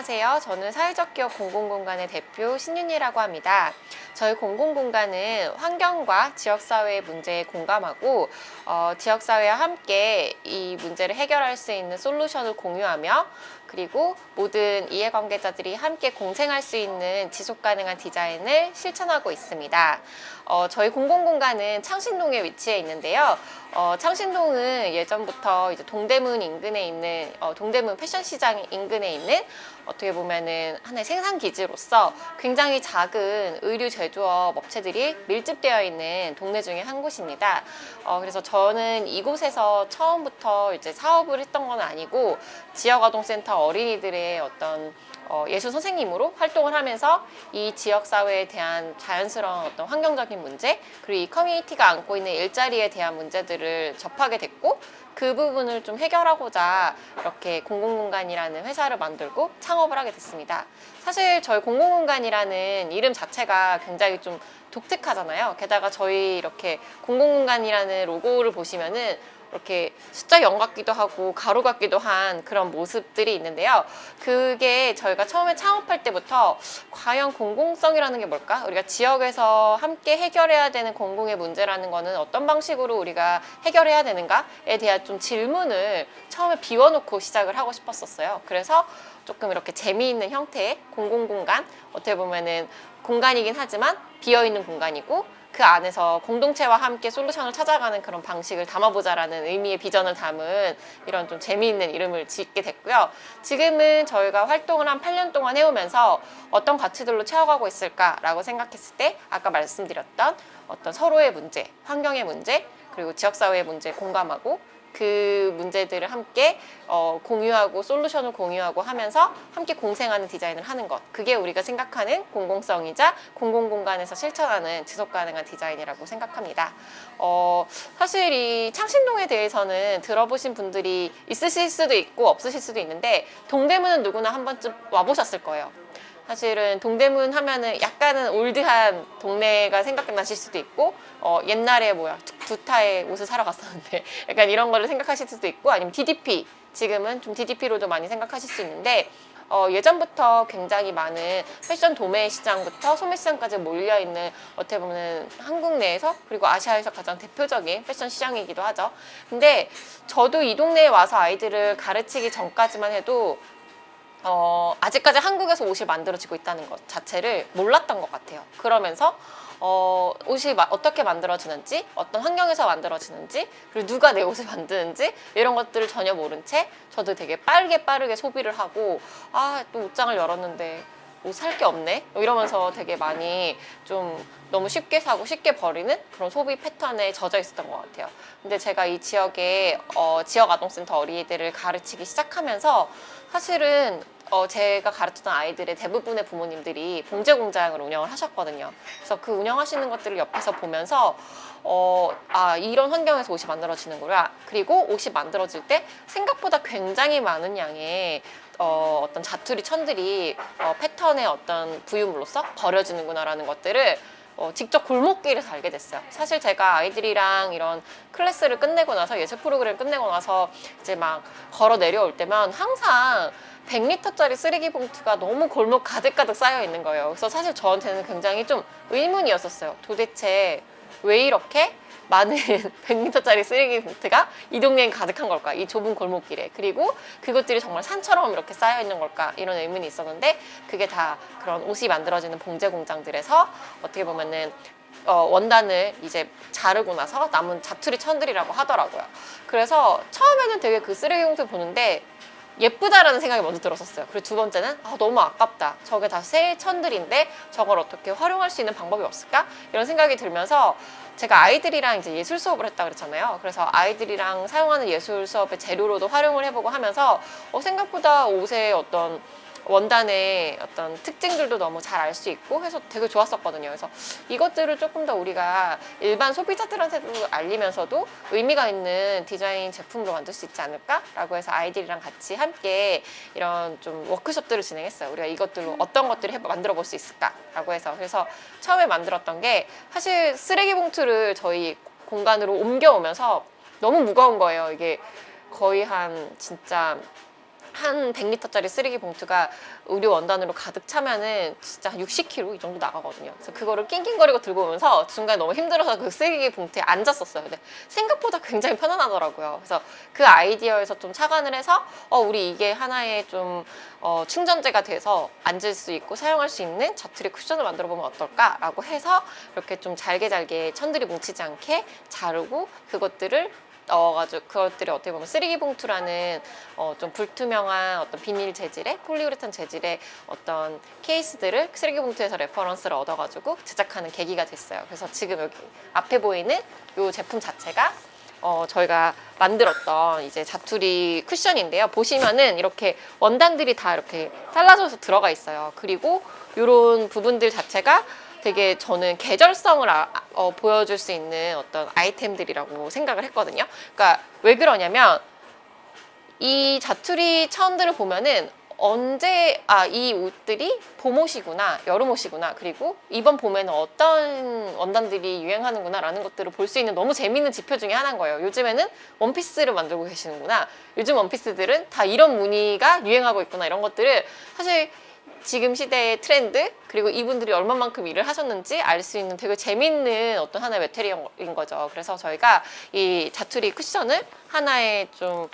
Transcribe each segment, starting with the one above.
안녕하세요. 저는 사회적 기업 공공공간의 대표 신윤희라고 합니다. 저희 공공공간은 환경과 지역사회의 문제에 공감하고 지역사회와 함께 이 문제를 해결할 수 있는 솔루션을 공유하며 그리고 모든 이해관계자들이 함께 공생할 수 있는 지속가능한 디자인을 실천하고 있습니다. 저희 공공공간은 창신동에 위치해 있는데요. 창신동은 예전부터 이제 동대문 인근에 있는 동대문 패션시장 인근에 있는 어떻게 보면은 하나의 생산기지로서 굉장히 작은 의류 제조업 업체들이 밀집되어 있는 동네 중에 한 곳입니다. 그래서 저는 이곳에서 처음부터 이제 사업을 했던 건 아니고 지역아동센터 어린이들의 어떤 예술 선생님으로 활동을 하면서 이 지역 사회에 대한 자연스러운 어떤 환경적인 문제 그리고 이 커뮤니티가 안고 있는 일자리에 대한 문제들을 접하게 됐고 그 부분을 좀 해결하고자 이렇게 공공공간이라는 회사를 만들고 창업을 하게 됐습니다. 사실 저희 공공공간이라는 이름 자체가 굉장히 좀 독특하잖아요. 게다가 저희 이렇게 공공공간이라는 로고를 보시면은 이렇게 숫자 0 같기도 하고 가로 같기도 한 그런 모습들이 있는데요. 그게 저희가 처음에 창업할 때부터 과연 공공성이라는 게 뭘까? 우리가 지역에서 함께 해결해야 되는 공공의 문제라는 거는 어떤 방식으로 우리가 해결해야 되는가에 대한 좀 질문을 처음에 비워놓고 시작을 하고 싶었었어요. 그래서 조금 이렇게 재미있는 형태의 공공공간, 어떻게 보면은 공간이긴 하지만 비어있는 공간이고 그 안에서 공동체와 함께 솔루션을 찾아가는 그런 방식을 담아보자라는 의미의 비전을 담은 이런 좀 재미있는 이름을 짓게 됐고요. 지금은 저희가 활동을 한 8년 동안 해오면서 어떤 가치들로 채워가고 있을까라고 생각했을 때 아까 말씀드렸던 어떤 서로의 문제, 환경의 문제, 그리고 지역사회의 문제에 공감하고 그 문제들을 함께 공유하고 솔루션을 공유하고 하면서 함께 공생하는 디자인을 하는 것, 그게 우리가 생각하는 공공성이자 공공공간에서 실천하는 지속가능한 디자인이라고 생각합니다. 사실 이 창신동에 대해서는 들어보신 분들이 있으실 수도 있고 없으실 수도 있는데 동대문은 누구나 한 번쯤 와보셨을 거예요. 사실은 동대문 하면은 약간은 올드한 동네가 생각나실 수도 있고 옛날에 뭐야 두타에 옷을 사러 갔었는데 약간 이런 거를 생각하실 수도 있고 아니면 DDP 지금은 좀 DDP로도 많이 생각하실 수 있는데 예전부터 굉장히 많은 패션 도매 시장부터 소매 시장까지 몰려있는 어떻게 보면 한국 내에서 그리고 아시아에서 가장 대표적인 패션 시장이기도 하죠. 근데 저도 이 동네에 와서 아이들을 가르치기 전까지만 해도 아직까지 한국에서 옷이 만들어지고 있다는 것 자체를 몰랐던 것 같아요. 그러면서 옷이 어떻게 만들어지는지, 어떤 환경에서 만들어지는지, 그리고 누가 내 옷을 만드는지 이런 것들을 전혀 모른 채 저도 되게 빠르게 소비를 하고 또 옷장을 열었는데 뭐 살 게 없네? 이러면서 되게 많이 좀 너무 쉽게 사고 쉽게 버리는 그런 소비 패턴에 젖어 있었던 것 같아요. 근데 제가 이 지역에 지역 아동센터 어린이들을 가르치기 시작하면서 사실은 제가 가르쳤던 아이들의 대부분의 부모님들이 봉제 공장을 운영을 하셨거든요. 그래서 그 운영하시는 것들을 옆에서 보면서 이런 환경에서 옷이 만들어지는구나. 그리고 옷이 만들어질 때 생각보다 굉장히 많은 양의 어떤 자투리 천들이 패턴의 어떤 부유물로서 버려지는구나라는 것들을 직접 골목길에서 알게 됐어요. 사실 제가 아이들이랑 이런 클래스를 끝내고 나서 예술 프로그램 끝내고 나서 이제 막 걸어 내려올 때면 항상 100리터짜리 쓰레기 봉투가 너무 골목 가득가득 쌓여 있는 거예요. 그래서 사실 저한테는 굉장히 좀 의문이었었어요. 도대체 왜 이렇게 많은 100리터짜리 쓰레기 봉투가 이 동네에 가득한 걸까? 이 좁은 골목길에. 그리고 그것들이 정말 산처럼 이렇게 쌓여 있는 걸까? 이런 의문이 있었는데 그게 다 그런 옷이 만들어지는 봉제 공장들에서 어떻게 보면은 원단을 이제 자르고 나서 남은 자투리 천들이라고 하더라고요. 그래서 처음에는 되게 그 쓰레기 봉투 보는데 예쁘다라는 생각이 먼저 들었었어요. 그리고 두 번째는 너무 아깝다. 저게 다 새 천들인데 저걸 어떻게 활용할 수 있는 방법이 없을까? 이런 생각이 들면서 제가 아이들이랑 이제 예술 수업을 했다 그랬잖아요. 그래서 아이들이랑 사용하는 예술 수업의 재료로도 활용을 해보고 하면서 생각보다 옷의 어떤 원단의 어떤 특징들도 너무 잘 알 수 있고 해서 되게 좋았었거든요. 그래서 이것들을 조금 더 우리가 일반 소비자들한테도 알리면서도 의미가 있는 디자인 제품으로 만들 수 있지 않을까라고 해서 아이들이랑 같이 함께 이런 좀 워크숍들을 진행했어요. 우리가 이것들로 어떤 것들을 만들어 볼 수 있을까라고 해서 그래서 처음에 만들었던 게 사실 쓰레기 봉투를 저희 공간으로 옮겨오면서 너무 무거운 거예요. 이게 거의 한 진짜 한 100리터짜리 쓰레기 봉투가 의류 원단으로 가득 차면은 진짜 한 60kg 이 정도 나가거든요. 그래서 그거를 낑낑거리고 들고 오면서 중간에 너무 힘들어서 그 쓰레기 봉투에 앉았었어요. 근데 생각보다 굉장히 편안하더라고요. 그래서 그 아이디어에서 좀 착안을 해서 우리 이게 하나의 좀 충전재가 돼서 앉을 수 있고 사용할 수 있는 자투리 쿠션을 만들어 보면 어떨까라고 해서 이렇게 좀 잘게 천들이 뭉치지 않게 자르고 그것들을 넣어가지고 그것들이 어떻게 보면 쓰레기 봉투라는 좀 불투명한 어떤 비닐 재질의 폴리우레탄 재질의 어떤 케이스들을 쓰레기 봉투에서 레퍼런스를 얻어가지고 제작하는 계기가 됐어요. 그래서 지금 여기 앞에 보이는 이 제품 자체가 저희가 만들었던 이제 자투리 쿠션인데요. 보시면은 이렇게 원단들이 다 이렇게 잘라져서 들어가 있어요. 그리고 이런 부분들 자체가 되게 저는 계절성을 보여줄 수 있는 어떤 아이템들이라고 생각을 했거든요. 그러니까 왜 그러냐면 이 자투리 천들을 보면은 이 옷들이 봄옷이구나, 여름옷이구나, 그리고 이번 봄에는 어떤 원단들이 유행하는구나 라는 것들을 볼 수 있는 너무 재밌는 지표 중에 하나인 거예요. 요즘에는 원피스를 만들고 계시는구나, 요즘 원피스들은 다 이런 무늬가 유행하고 있구나, 이런 것들을 사실 지금 시대의 트렌드, 그리고 이분들이 얼마만큼 일을 하셨는지 알 수 있는 되게 재밌는 어떤 하나의 매테리얼인 거죠. 그래서 저희가 이 자투리 쿠션을 하나의 좀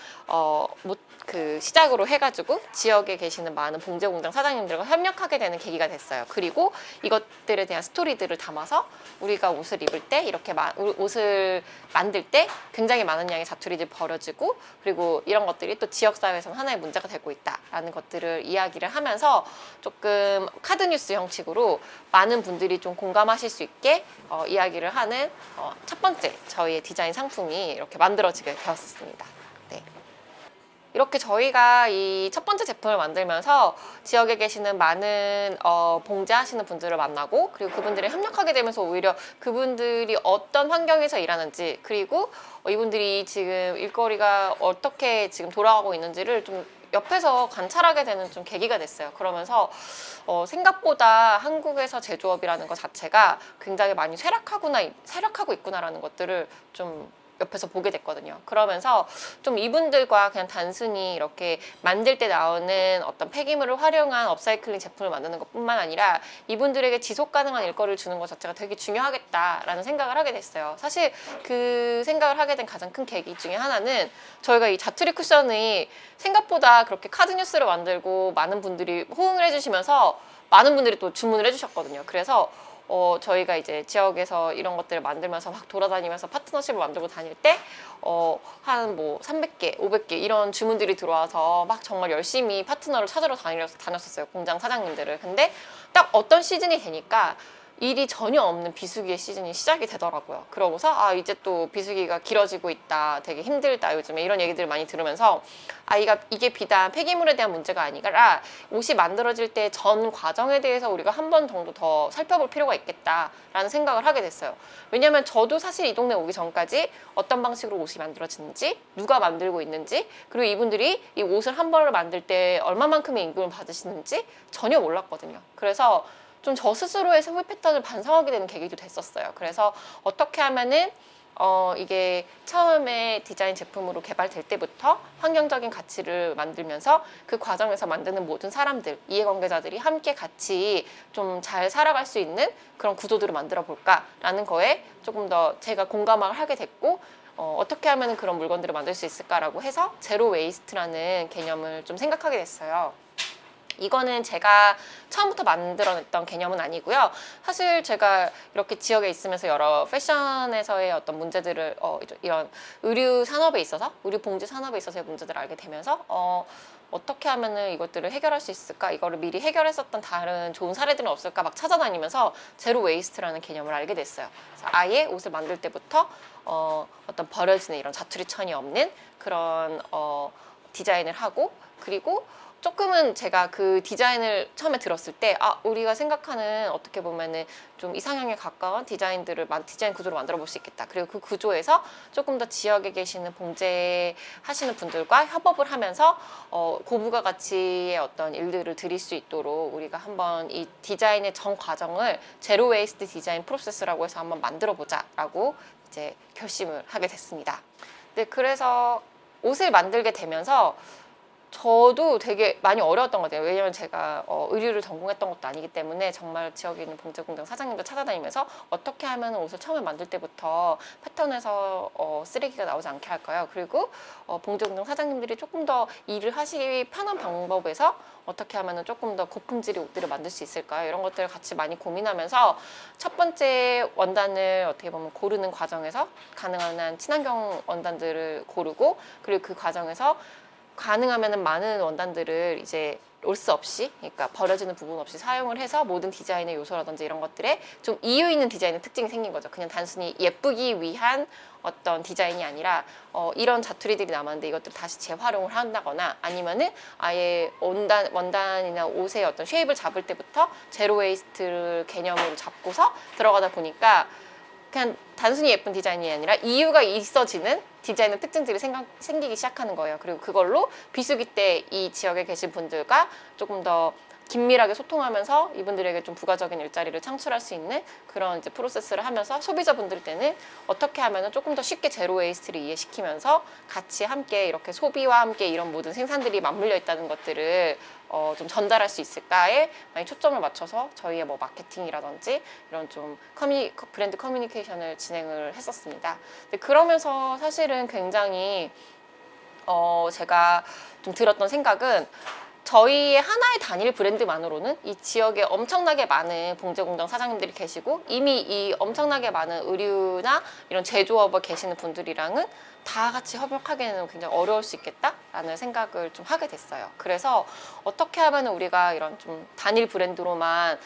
시작으로 해가지고 지역에 계시는 많은 봉제공장 사장님들과 협력하게 되는 계기가 됐어요. 그리고 이것들에 대한 스토리들을 담아서 우리가 옷을 입을 때 이렇게 옷을 만들 때 굉장히 많은 양의 자투리들이 벌어지고, 그리고 이런 것들이 또 지역사회에서는 하나의 문제가 되고 있다라는 것들을 이야기를 하면서 조금 카드뉴스 형식으로 많은 분들이 좀 공감하실 수 있게 이야기를 하는 첫 번째 저희의 디자인 상품이 이렇게 만들어지게 되었습니다. 네. 이렇게 저희가 이 첫 번째 제품을 만들면서 지역에 계시는 많은 봉제하시는 분들을 만나고, 그리고 그분들이 협력하게 되면서 오히려 그분들이 어떤 환경에서 일하는지, 그리고 이분들이 지금 일거리가 어떻게 지금 돌아가고 있는지를 좀 옆에서 관찰하게 되는 좀 계기가 됐어요. 그러면서 생각보다 한국에서 제조업이라는 것 자체가 굉장히 많이 쇠락하고 있구나라는 것들을 좀 옆에서 보게 됐거든요. 그러면서 좀 이분들과 그냥 단순히 이렇게 만들 때 나오는 어떤 폐기물을 활용한 업사이클링 제품을 만드는 것뿐만 아니라 이분들에게 지속 가능한 일거리를 주는 것 자체가 되게 중요하겠다라는 생각을 하게 됐어요. 사실 그 생각을 하게 된 가장 큰 계기 중에 하나는 저희가 이 자투리 쿠션이 생각보다 그렇게 카드뉴스를 만들고 많은 분들이 호응을 해주시면서 많은 분들이 또 주문을 해주셨거든요. 그래서 저희가 이제 지역에서 이런 것들을 만들면서 막 돌아다니면서 파트너십을 만들고 다닐 때, 한 300개, 500개 이런 주문들이 들어와서 막 정말 열심히 파트너를 찾으러 다녔었어요. 공장 사장님들을. 근데 딱 어떤 시즌이 되니까 일이 전혀 없는 비수기의 시즌이 시작이 되더라고요. 그러고서 이제 또 비수기가 길어지고 있다, 되게 힘들다 요즘에, 이런 얘기들을 많이 들으면서 이게 비단 폐기물에 대한 문제가 아니라 옷이 만들어질 때 전 과정에 대해서 우리가 한 번 정도 더 살펴볼 필요가 있겠다라는 생각을 하게 됐어요. 왜냐면 저도 사실 이 동네 오기 전까지 어떤 방식으로 옷이 만들어지는지, 누가 만들고 있는지, 그리고 이분들이 이 옷을 한 벌을 만들 때 얼마만큼의 임금을 받으시는지 전혀 몰랐거든요. 그래서 좀 저 스스로의 소비 패턴을 반성하게 되는 계기도 됐었어요. 그래서 어떻게 하면은 이게 처음에 디자인 제품으로 개발될 때부터 환경적인 가치를 만들면서 그 과정에서 만드는 모든 사람들, 이해관계자들이 함께 같이 좀 잘 살아갈 수 있는 그런 구조들을 만들어 볼까라는 거에 조금 더 제가 공감을 하게 됐고, 어떻게 하면 그런 물건들을 만들 수 있을까라고 해서 제로 웨이스트라는 개념을 좀 생각하게 됐어요. 이거는 제가 처음부터 만들어냈던 개념은 아니고요. 사실 제가 이렇게 지역에 있으면서 여러 패션에서의 어떤 문제들을 이런 의류 산업에 있어서, 의류 봉지 산업에 있어서의 문제들을 알게 되면서 어떻게 하면은 이것들을 해결할 수 있을까? 이거를 미리 해결했었던 다른 좋은 사례들은 없을까? 막 찾아다니면서 제로 웨이스트라는 개념을 알게 됐어요. 그래서 아예 옷을 만들 때부터 어떤 버려지는 이런 자투리천이 없는 그런 디자인을 하고, 그리고 조금은 제가 그 디자인을 처음에 들었을 때 우리가 생각하는 어떻게 보면은 좀 이상향에 가까운 디자인 구조를 만들어 볼 수 있겠다. 그리고 그 구조에서 조금 더 지역에 계시는 봉제 하시는 분들과 협업을 하면서 고부가 가치의 어떤 일들을 드릴 수 있도록 우리가 한번 이 디자인의 전 과정을 제로 웨이스트 디자인 프로세스라고 해서 한번 만들어 보자라고 이제 결심을 하게 됐습니다. 네, 그래서 옷을 만들게 되면서 저도 되게 많이 어려웠던 것 같아요. 왜냐면 제가 의류를 전공했던 것도 아니기 때문에 정말 지역에 있는 봉제공장 사장님들 찾아다니면서 어떻게 하면 옷을 처음에 만들 때부터 패턴에서 쓰레기가 나오지 않게 할까요? 그리고 봉제공장 사장님들이 조금 더 일을 하시기 편한 방법에서 어떻게 하면 조금 더 고품질의 옷들을 만들 수 있을까요? 이런 것들을 같이 많이 고민하면서 첫 번째 원단을 어떻게 보면 고르는 과정에서 가능한 한 친환경 원단들을 고르고, 그리고 그 과정에서 가능하면 많은 원단들을 이제 로스 없이, 그러니까 버려지는 부분 없이 사용을 해서 모든 디자인의 요소라든지 이런 것들에 좀 이유 있는 디자인의 특징이 생긴 거죠. 그냥 단순히 예쁘기 위한 어떤 디자인이 아니라 이런 자투리들이 남았는데 이것들 다시 재활용을 한다거나, 아니면은 아예 원단이나 옷의 어떤 쉐입을 잡을 때부터 제로 웨이스트 개념으로 잡고서 들어가다 보니까 그냥 단순히 예쁜 디자인이 아니라 이유가 있어지는 디자인의 특징들이 생기기 시작하는 거예요. 그리고 그걸로 비수기 때 이 지역에 계신 분들과 조금 더 긴밀하게 소통하면서 이분들에게 좀 부가적인 일자리를 창출할 수 있는 그런 이제 프로세스를 하면서, 소비자분들 때는 어떻게 하면 조금 더 쉽게 제로 웨이스트를 이해시키면서 같이 함께 이렇게 소비와 함께 이런 모든 생산들이 맞물려 있다는 것들을 좀 전달할 수 있을까에 많이 초점을 맞춰서 저희의 뭐 마케팅이라든지 이런 좀 브랜드 커뮤니케이션을 진행을 했었습니다. 근데 그러면서 사실은 굉장히 제가 좀 들었던 생각은, 저희의 하나의 단일 브랜드만으로는 이 지역에 엄청나게 많은 봉제공장 사장님들이 계시고 이미 이 엄청나게 많은 의류나 이런 제조업에 계시는 분들이랑은 다 같이 협력하기에는 굉장히 어려울 수 있겠다라는 생각을 좀 하게 됐어요. 그래서 어떻게 하면 우리가 이런 좀 단일 브랜드로만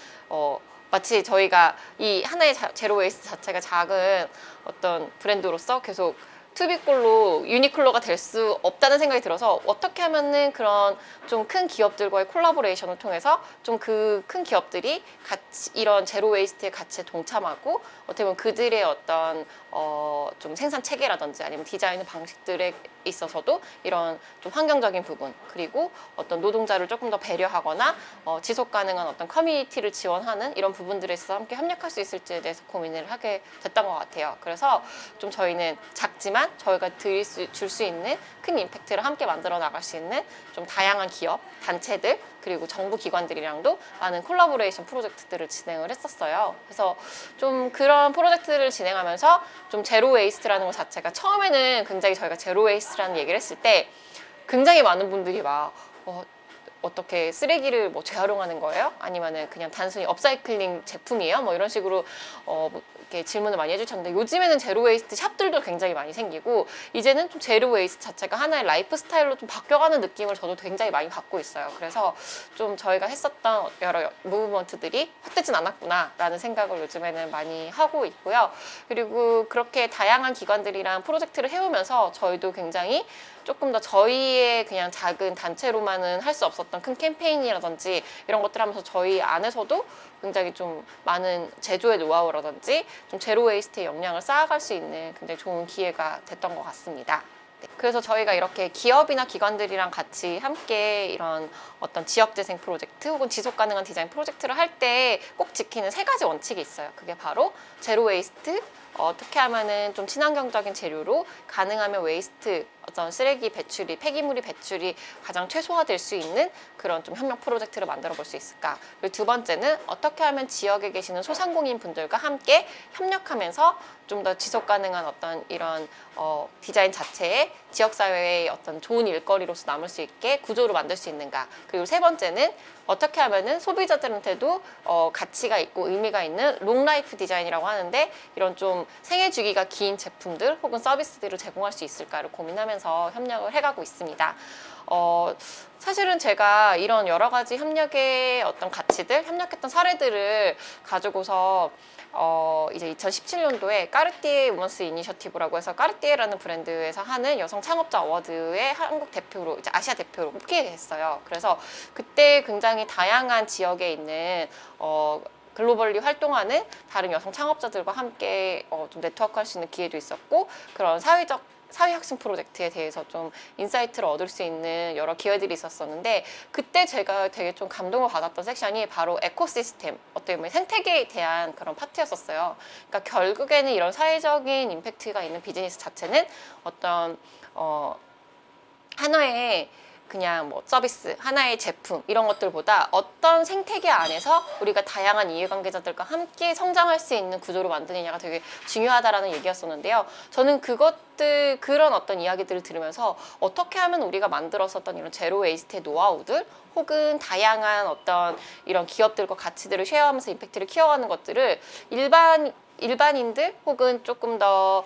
마치 저희가 이 하나의 제로 웨이스트 자체가 작은 어떤 브랜드로서 계속 투비꼴로 유니클로가 될 수 없다는 생각이 들어서, 어떻게 하면은 그런 좀 큰 기업들과의 콜라보레이션을 통해서 좀 그 큰 기업들이 같이 이런 제로 웨이스트에 같이 동참하고, 어떻게 보면 그들의 어떤 좀 생산 체계라든지 아니면 디자인 방식들에 있어서도 이런 좀 환경적인 부분, 그리고 어떤 노동자를 조금 더 배려하거나 지속 가능한 어떤 커뮤니티를 지원하는 이런 부분들에 있어서 함께 협력할 수 있을지에 대해서 고민을 하게 됐던 것 같아요. 그래서 좀 저희는 작지만 저희가 줄 수 있는 큰 임팩트를 함께 만들어 나갈 수 있는 좀 다양한 기업, 단체들, 그리고 정부 기관들이랑도 많은 콜라보레이션 프로젝트들을 진행을 했었어요. 그래서 좀 그런 프로젝트를 진행하면서 좀 제로 웨이스트라는 것 자체가, 처음에는 굉장히 저희가 제로 웨이스트라는 얘기를 했을 때 굉장히 많은 분들이 막 어떻게 쓰레기를 뭐 재활용하는 거예요? 아니면은 그냥 단순히 업사이클링 제품이에요? 뭐 이런 식으로 이렇게 질문을 많이 해주셨는데, 요즘에는 제로 웨이스트 샵들도 굉장히 많이 생기고 이제는 좀 제로 웨이스트 자체가 하나의 라이프 스타일로 좀 바뀌어가는 느낌을 저도 굉장히 많이 받고 있어요. 그래서 좀 저희가 했었던 여러 무브먼트들이 헛되진 않았구나라는 생각을 요즘에는 많이 하고 있고요. 그리고 그렇게 다양한 기관들이랑 프로젝트를 해오면서 저희도 굉장히 조금 더 저희의 그냥 작은 단체로만은 할 수 없었던 큰 캠페인이라든지 이런 것들 하면서 저희 안에서도 굉장히 좀 많은 제조의 노하우라든지 좀 제로 웨이스트의 역량을 쌓아갈 수 있는 굉장히 좋은 기회가 됐던 것 같습니다. 네, 그래서 저희가 이렇게 기업이나 기관들이랑 같이 함께 이런 어떤 지역재생 프로젝트 혹은 지속 가능한 디자인 프로젝트를 할 때 꼭 지키는 세 가지 원칙이 있어요. 그게 바로 제로 웨이스트, 어떻게 하면은 좀 친환경적인 재료로 가능하면 웨이스트, 어떤 쓰레기 배출이, 폐기물이 배출이 가장 최소화될 수 있는 그런 좀 협력 프로젝트를 만들어 볼 수 있을까. 그리고 두 번째는 어떻게 하면 지역에 계시는 소상공인 분들과 함께 협력하면서 좀 더 지속 가능한 어떤 이런 디자인 자체에 지역사회의 어떤 좋은 일거리로서 남을 수 있게 구조를 만들 수 있는가. 그리고 세 번째는 어떻게 하면은 소비자들한테도 가치가 있고 의미가 있는 롱라이프 디자인이라고 하는데, 이런 좀 생애 주기가 긴 제품들 혹은 서비스들을 제공할 수 있을까를 고민하면서 협력을 해가고 있습니다. 사실은 제가 이런 여러 가지 협력의 어떤 가치들, 협력했던 사례들을 가지고서 이제 2017년도에 까르띠에 우먼스 이니셔티브라고 해서 까르띠에라는 브랜드에서 하는 여성 창업자 어워드의 한국 대표로, 이제 아시아 대표로 뽑히게 됐어요. 그래서 그때 굉장히 다양한 지역에 있는 글로벌리 활동하는 다른 여성 창업자들과 함께 좀 네트워크할 수 있는 기회도 있었고, 그런 사회혁신 프로젝트에 대해서 좀 인사이트를 얻을 수 있는 여러 기회들이 있었었는데, 그때 제가 되게 좀 감동을 받았던 섹션이 바로 에코시스템, 어떻게 보면 생태계에 대한 그런 파트였었어요. 그러니까 결국에는 이런 사회적인 임팩트가 있는 비즈니스 자체는 어떤 하나의 그냥 뭐 서비스, 하나의 제품 이런 것들보다 어떤 생태계 안에서 우리가 다양한 이해관계자들과 함께 성장할 수 있는 구조로 만드느냐가 되게 중요하다라는 얘기였었는데요. 저는 그런 어떤 이야기들을 들으면서 어떻게 하면 우리가 만들었었던 이런 제로 웨이스트의 노하우들 혹은 다양한 어떤 이런 기업들과 가치들을 쉐어하면서 임팩트를 키워가는 것들을 일반인들 혹은 조금 더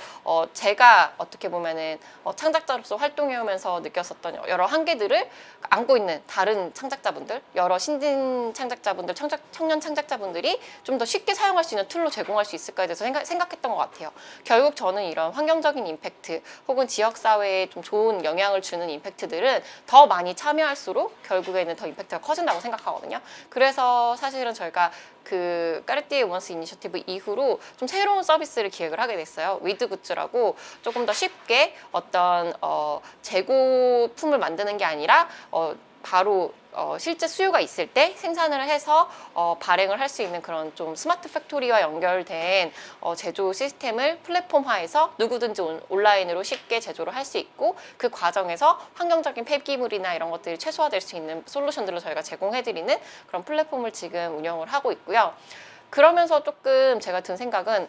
제가 어떻게 보면은 창작자로서 활동해오면서 느꼈었던 여러 한계들을 안고 있는 다른 창작자분들, 여러 신진 창작자분들, 청년 창작자분들이 좀 더 쉽게 사용할 수 있는 툴로 제공할 수 있을까에 대해서 생각했던 것 같아요. 결국 저는 이런 환경적인 임팩트 혹은 지역사회에 좀 좋은 영향을 주는 임팩트들은 더 많이 참여할수록 결국에는 더 임팩트가 커진다고 생각하거든요. 그래서 사실은 저희가 그 까르띠에 우먼스 이니셔티브 이후로 좀 새로운 서비스를 기획을 하게 됐어요. 위드 굿즈라고 조금 더 쉽게 어떤 재고품을 만드는 게 아니라 바로 실제 수요가 있을 때 생산을 해서 발행을 할 수 있는 그런 좀 스마트 팩토리와 연결된 제조 시스템을 플랫폼화해서 누구든지 온라인으로 쉽게 제조를 할 수 있고 그 과정에서 환경적인 폐기물이나 이런 것들이 최소화될 수 있는 솔루션들을 저희가 제공해드리는 그런 플랫폼을 지금 운영을 하고 있고요. 그러면서 조금 제가 든 생각은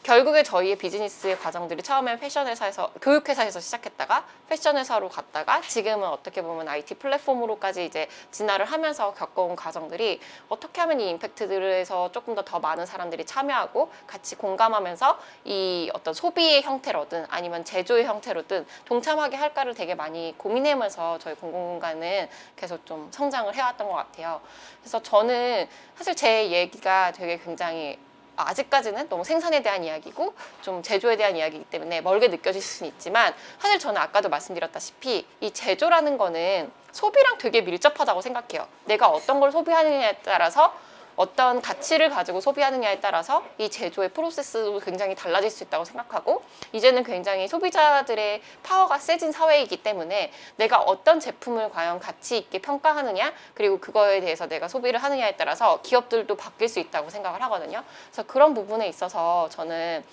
결국에 저희의 비즈니스의 과정들이 처음엔 패션회사에서 교육회사에서 시작했다가 패션회사로 갔다가 지금은 어떻게 보면 IT 플랫폼으로까지 이제 진화를 하면서 겪어온 과정들이 어떻게 하면 이 임팩트들에서 조금 더 많은 사람들이 참여하고 같이 공감하면서 이 어떤 소비의 형태로든 아니면 제조의 형태로든 동참하게 할까를 되게 많이 고민하면서 저희 공공공간은 계속 좀 성장을 해왔던 것 같아요. 그래서 저는 사실 제 얘기가 되게 굉장히 아직까지는 너무 생산에 대한 이야기고 좀 제조에 대한 이야기이기 때문에 멀게 느껴질 수는 있지만 사실 저는 아까도 말씀드렸다시피 이 제조라는 거는 소비랑 되게 밀접하다고 생각해요. 내가 어떤 걸 소비하느냐에 따라서 어떤 가치를 가지고 소비하느냐에 따라서 이 제조의 프로세스도 굉장히 달라질 수 있다고 생각하고 이제는 굉장히 소비자들의 파워가 세진 사회이기 때문에 내가 어떤 제품을 과연 가치 있게 평가하느냐 그리고 그거에 대해서 내가 소비를 하느냐에 따라서 기업들도 바뀔 수 있다고 생각을 하거든요. 그래서 그런 부분에 있어서 저는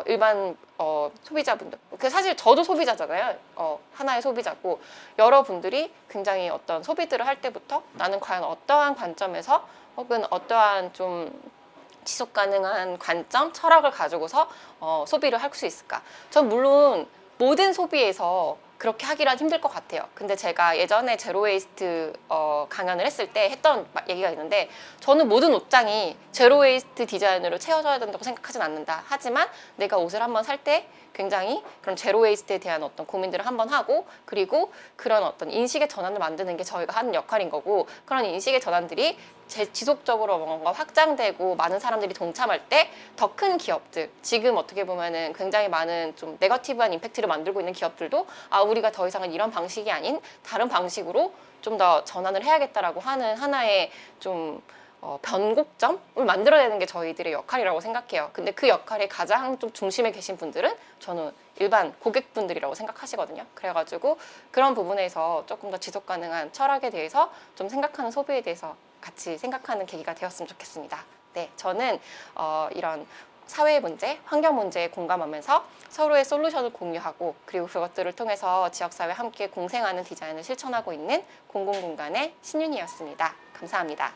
일반 소비자분들 사실 저도 소비자잖아요. 하나의 소비자고 여러분들이 굉장히 어떤 소비들을 할 때부터 나는 과연 어떠한 관점에서 혹은 어떠한 좀 지속 가능한 관점, 철학을 가지고서 소비를 할 수 있을까? 전 물론 모든 소비에서 그렇게 하기란 힘들 것 같아요. 근데 제가 예전에 제로웨이스트 강연을 했을 때 했던 얘기가 있는데 저는 모든 옷장이 제로웨이스트 디자인으로 채워져야 된다고 생각하진 않는다. 하지만 내가 옷을 한번 살 때 굉장히 그런 제로웨이스트에 대한 어떤 고민들을 한번 하고 그리고 그런 어떤 인식의 전환을 만드는 게 저희가 하는 역할인 거고 그런 인식의 전환들이 지속적으로 뭔가 확장되고 많은 사람들이 동참할 때 더 큰 기업들 지금 어떻게 보면은 굉장히 많은 좀 네거티브한 임팩트를 만들고 있는 기업들도 우리가 더 이상은 이런 방식이 아닌 다른 방식으로 좀 더 전환을 해야겠다라고 하는 하나의 좀 변곡점을 만들어내는 게 저희들의 역할이라고 생각해요. 근데 그 역할의 가장 좀 중심에 계신 분들은 저는 일반 고객분들이라고 생각하시거든요. 그래가지고 그런 부분에서 조금 더 지속 가능한 철학에 대해서 좀 생각하는 소비에 대해서 같이 생각하는 계기가 되었으면 좋겠습니다. 네, 저는 이런 사회 문제, 환경 문제에 공감하면서 서로의 솔루션을 공유하고 그리고 그것들을 통해서 지역사회 함께 공생하는 디자인을 실천하고 있는 공공공간의 신윤이었습니다. 감사합니다.